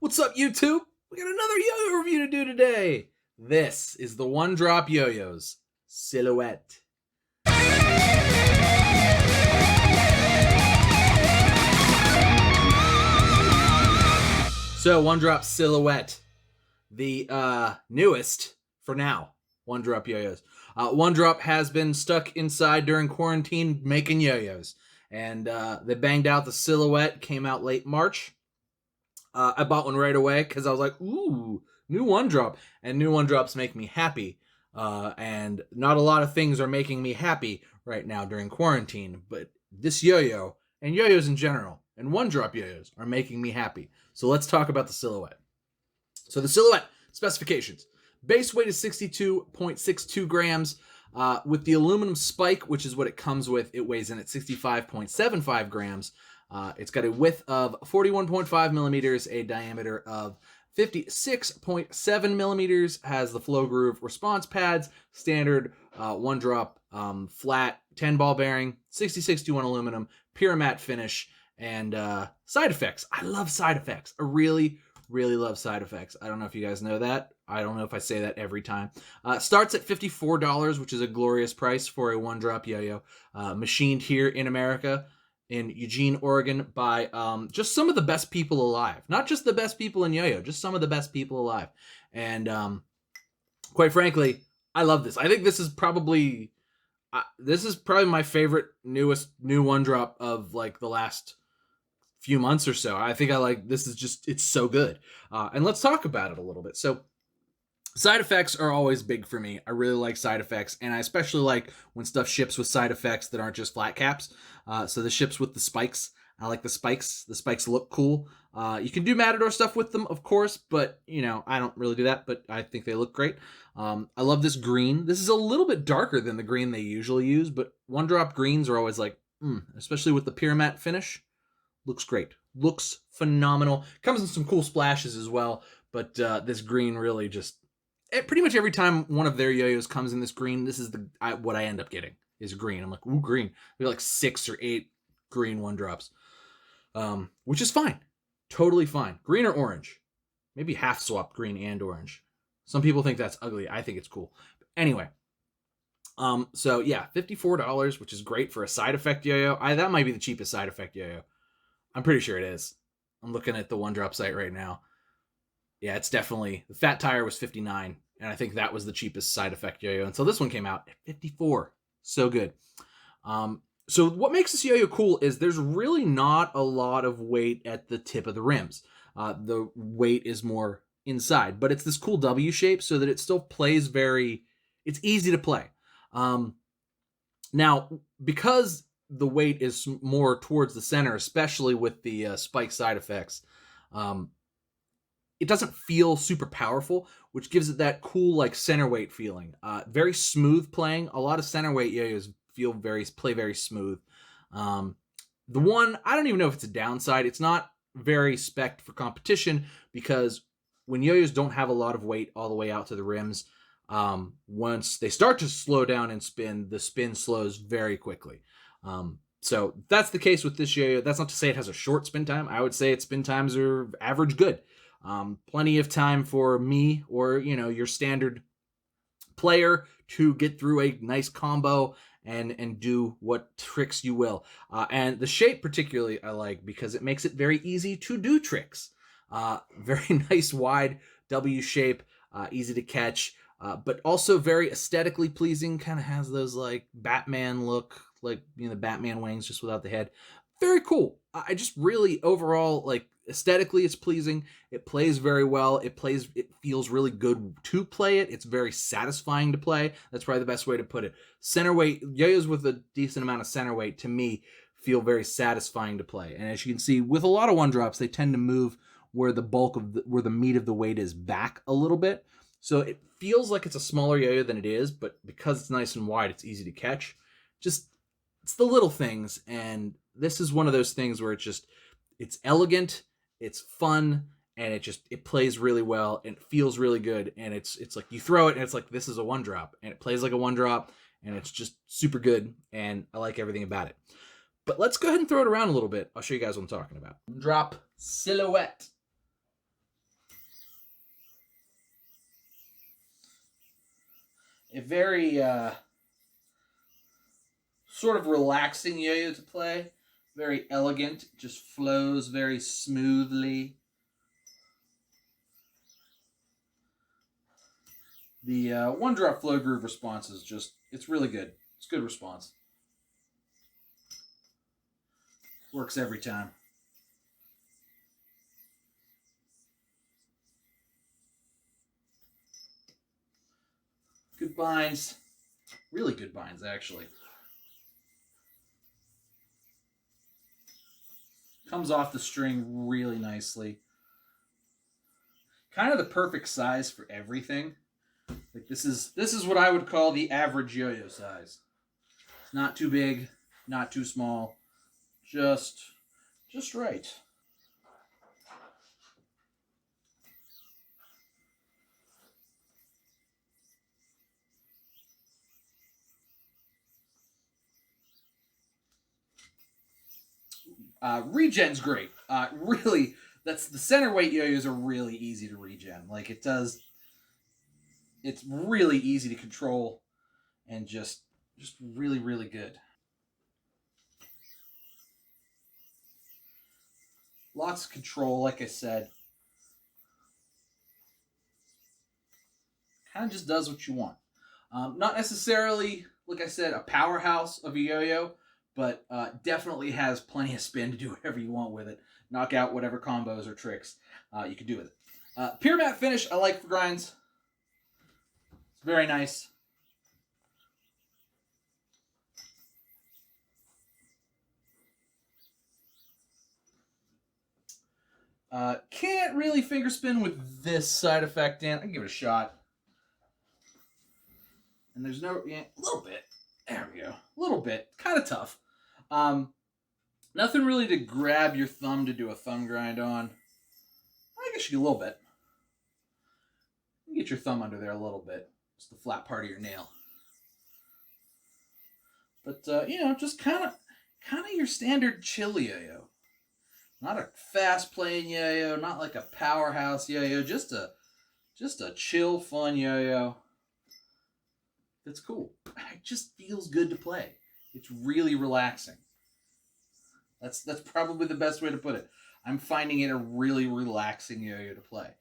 What's up, YouTube? We got another yo-yo review to do today. This is the One Drop Yo-Yos Silhouette. So, One Drop Silhouette, the newest, for now, One Drop Yo-Yos. One Drop has been stuck inside during quarantine making yo-yos. And they banged out the Silhouette, came out late March. I bought one right away because I was like, ooh, new One Drop. And new One Drops make me happy. And not a lot of things are making me happy right now during quarantine. But this yo-yo, and yo-yos in general, and One Drop yo-yos are making me happy. So let's talk about the Silhouette. So the Silhouette specifications. Base weight is 62.62 grams. With the aluminum spike, which is what it comes with, it weighs in at 65.75 grams. It's got a width of 41.5 millimeters, a diameter of 56.7 millimeters, has the flow groove response pads, standard One Drop flat 10 ball bearing, 6061 aluminum, pure matte finish, and side effects. I love side effects. I really love side effects. I don't know if you guys know that. I don't know if I say that every time. Starts at $54, which is a glorious price for a One Drop yo-yo. Machined here in America, in Eugene, Oregon, by just some of the best people alive. Not just the best people in yo-yo, just some of the best people alive. And quite frankly, I love this. I think this is probably my favorite new One Drop of like the last few months or so. I think I like this. Is just, it's so good. And let's talk about it a little bit. So side effects are always big for me. I really like side effects, and I especially like when stuff ships with side effects that aren't just flat caps. So the ships with the spikes. I like the spikes. The spikes look cool. You can do Matador stuff with them, of course, but you know, I don't really do that, but I think they look great. I love this green. This is a little bit darker than the green they usually use, but One Drop greens are always like, especially with the pure matte finish. Looks great. Looks phenomenal. Comes in some cool splashes as well, but this green really just... pretty much every time one of their yo-yos comes in this green, this is what I end up getting, is green. I'm like, ooh, green. We got like 6 or 8 green One Drops, which is fine. Totally fine. Green or orange. Maybe half swap green and orange. Some people think that's ugly. I think it's cool. But anyway, so yeah, $54, which is great for a side effect yo-yo. That might be the cheapest side effect yo-yo. I'm pretty sure it is. I'm looking at the One Drop site right now. Yeah, it's definitely... The Fat Tire was $59, and I think that was the cheapest side effect yo-yo until this one came out at $54. So good. So what makes this yo-yo cool is there's really not a lot of weight at the tip of the rims. The weight is more inside, but it's this cool W shape so that it still plays it's easy to play. Now, because the weight is more towards the center, especially with the spike side effects, it doesn't feel super powerful, which gives it that cool like center weight feeling. Very smooth playing. A lot of center weight yo-yos play very smooth. The one, I don't even know if it's a downside. It's not very spec'd for competition because when yo-yos don't have a lot of weight all the way out to the rims, once they start to slow down and spin, the spin slows very quickly. So that's the case with this yo-yo. That's not to say it has a short spin time. I would say its spin times are average good. Plenty of time for me or, you know, your standard player to get through a nice combo and do what tricks you will. And the shape particularly I like because it makes it very easy to do tricks. Very nice wide W shape, easy to catch, but also very aesthetically pleasing. Kind of has those like Batman look, like, you know, the Batman wings just without the head. Very cool. I just really overall like aesthetically it's pleasing. It plays very well. It feels really good to play it. It's very satisfying to play. That's probably the best way to put it. Center weight yo-yos with a decent amount of center weight to me feel very satisfying to play. And as you can see with a lot of One Drops, they tend to move where the bulk of where the meat of the weight is back a little bit. So it feels like it's a smaller yo-yo than it is, but because it's nice and wide, it's easy to catch. Just, it's the little things, and this is one of those things where it's elegant, it's fun, and it plays really well, and it feels really good, and it's like you throw it, and it's like, this is a One Drop, and it plays like a One Drop, and it's just super good, and I like everything about it. But let's go ahead and throw it around a little bit. I'll show you guys what I'm talking about. One Drop Silhouette. a very sort of relaxing yo-yo to play. Very elegant, just flows very smoothly. The one drop flow groove response is just, it's really good. It's good response. Works every time. Good binds. Really good binds, actually. Comes off the string really nicely. Kind of the perfect size for everything. Like this is what I would call the average yo-yo size. It's not too big, not too small, just right. Regen's great. Really, that's the center weight yo-yos are really easy to regen. Like it does. It's really easy to control and just really, really good. Lots of control, like I said. Kind of just does what you want. Not necessarily, like I said, a powerhouse of a yo-yo, but definitely has plenty of spin to do whatever you want with it. Knock out whatever combos or tricks you can do with it. Pure matte finish, I like for grinds. Very nice. Can't really finger spin with this side effect in. I can give it a shot. And there's no, yeah, a little bit. There we go. A little bit. Kind of tough. Nothing really to grab your thumb to do a thumb grind on. I guess you get a little bit. You get your thumb under there a little bit. It's the flat part of your nail. But, you know, just kind of your standard chill yo-yo. Not a fast-playing yo-yo, not like a powerhouse yo-yo, just a chill, fun yo-yo. That's cool. It just feels good to play. It's really relaxing. That's probably the best way to put it. I'm finding it a really relaxing yo-yo to play.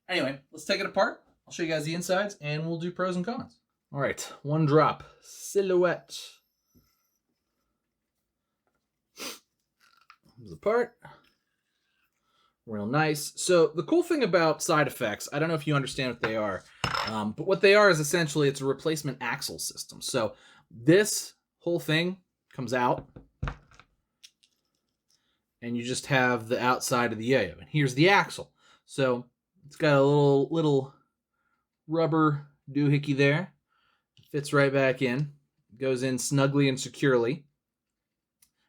Anyway, let's take it apart. I'll show you guys the insides, and we'll do pros and cons. All right, one drop silhouette. Comes apart. Real nice. So the cool thing about side effects, I don't know if you understand what they are, but what they are is essentially it's a replacement axle system. So this whole thing comes out, and you just have the outside of the yo-yo. And here's the axle. So it's got a little rubber doohickey there. Fits right back in. Goes in snugly and securely.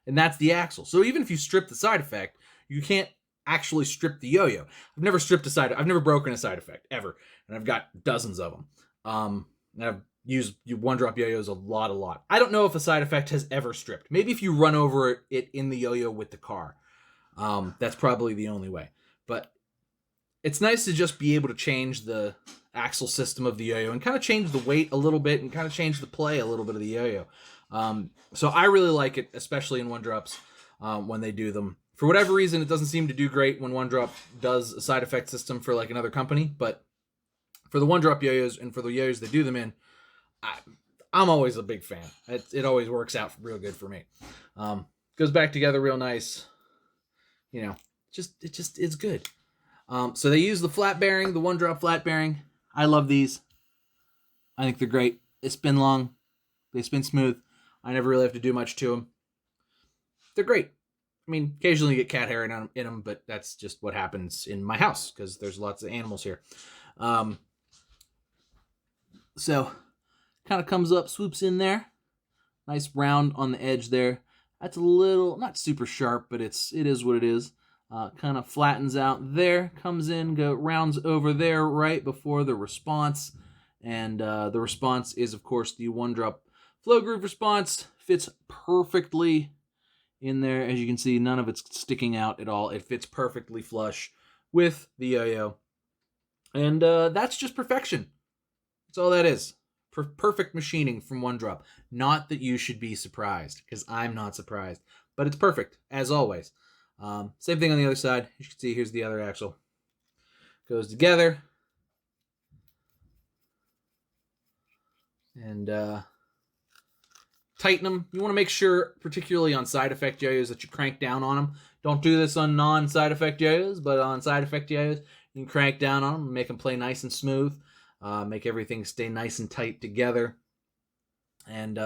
And that's the axle. So even if you strip the side effect, you can't actually strip the yo-yo. I've never broken a side effect, ever. And I've got dozens of them. And I've used one-drop yo-yos a lot. I don't know if a side effect has ever stripped. Maybe if you run over it in the yo-yo with the car. That's probably the only way. But it's nice to just be able to change the axle system of the yo-yo and kind of change the weight a little bit and kind of change the play a little bit of the yo-yo. So I really like it, especially in one-drops when they do them. For whatever reason, it doesn't seem to do great when one-drop does a side effect system for like another company, but for the one-drop yo-yos and for the yo-yos they do them in, I'm always a big fan. It always works out real good for me. Goes back together real nice. You know, it's good. So they use the flat bearing, the one-drop flat bearing. I love these. I think they're great. They spin long. They spin smooth. I never really have to do much to them. They're great. I mean, occasionally you get cat hair in them, but that's just what happens in my house because there's lots of animals here. So kind of comes up, swoops in there. Nice round on the edge there. That's a little, not super sharp, but it is what it is. Kind of flattens out there, comes in, rounds over there right before the response, And the response is, of course, the 1-drop flow groove response. Fits perfectly in there. As you can see, none of it's sticking out at all. It fits perfectly flush with the yo-yo. And that's just perfection. That's all that is. Perfect machining from 1-drop. Not that you should be surprised, because I'm not surprised. But it's perfect, as always. Same thing on the other side. As you can see, here's the other axle. Goes together. And tighten them. You want to make sure, particularly on side effect yo-yos, that you crank down on them. Don't do this on non-side effect yo-yos, but on side effect yo-yos, you can crank down on them and make them play nice and smooth. Make everything stay nice and tight together. And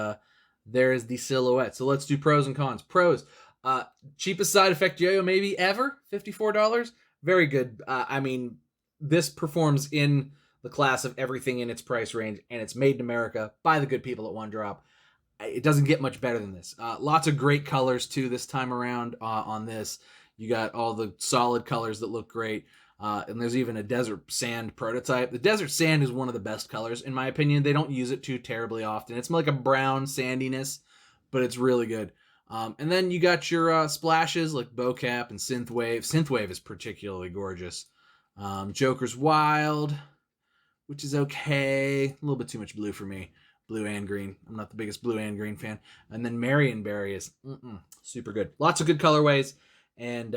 there is the silhouette. So let's do pros and cons. Pros. Cheapest side effect yo-yo maybe ever. $54. Very good. I mean, this performs in the class of everything in its price range, and it's made in America by the good people at 1-drop. It doesn't get much better than this. Lots of great colors too this time around on this. You got all the solid colors that look great. And there's even a desert sand prototype. The desert sand is one of the best colors, in my opinion. They don't use it too terribly often. It's like a brown sandiness, but it's really good. And then you got your splashes like Bocap and Synthwave. Synthwave is particularly gorgeous. Joker's Wild, which is okay. A little bit too much blue for me. Blue and green. I'm not the biggest blue and green fan. And then Marionberry is super good. Lots of good colorways. And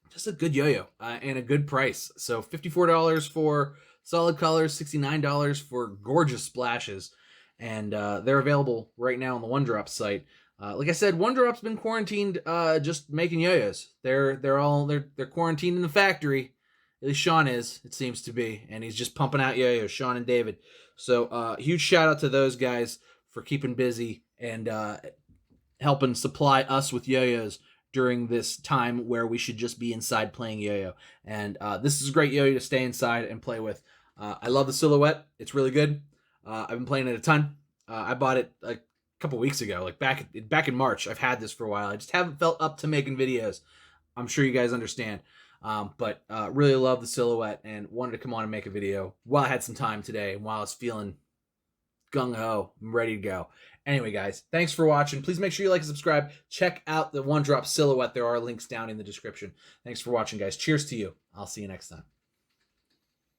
just a good yo-yo and a good price. So $54 for solid colors, $69 for gorgeous splashes. And they're available right now on the 1-drop site. Like I said, 1-drop's been quarantined just making yo-yos. They're quarantined in the factory. At least Sean is, it seems to be. And he's just pumping out yo-yos, Sean and David. So huge shout out to those guys for keeping busy and helping supply us with yo-yos during this time where we should just be inside playing yo-yo. And this is a great yo-yo to stay inside and play with. I love the silhouette. It's really good. I've been playing it a ton. I bought it a couple weeks ago, like back in March. I've had this for a while. I just haven't felt up to making videos. I'm sure you guys understand. But really love the silhouette and wanted to come on and make a video while I had some time today and while I was feeling gung-ho. I'm ready to go. Anyway, guys, thanks for watching. Please make sure you like and subscribe. Check out the 1-drop silhouette. There are links down in the description. Thanks for watching, guys. Cheers to you. I'll see you next time.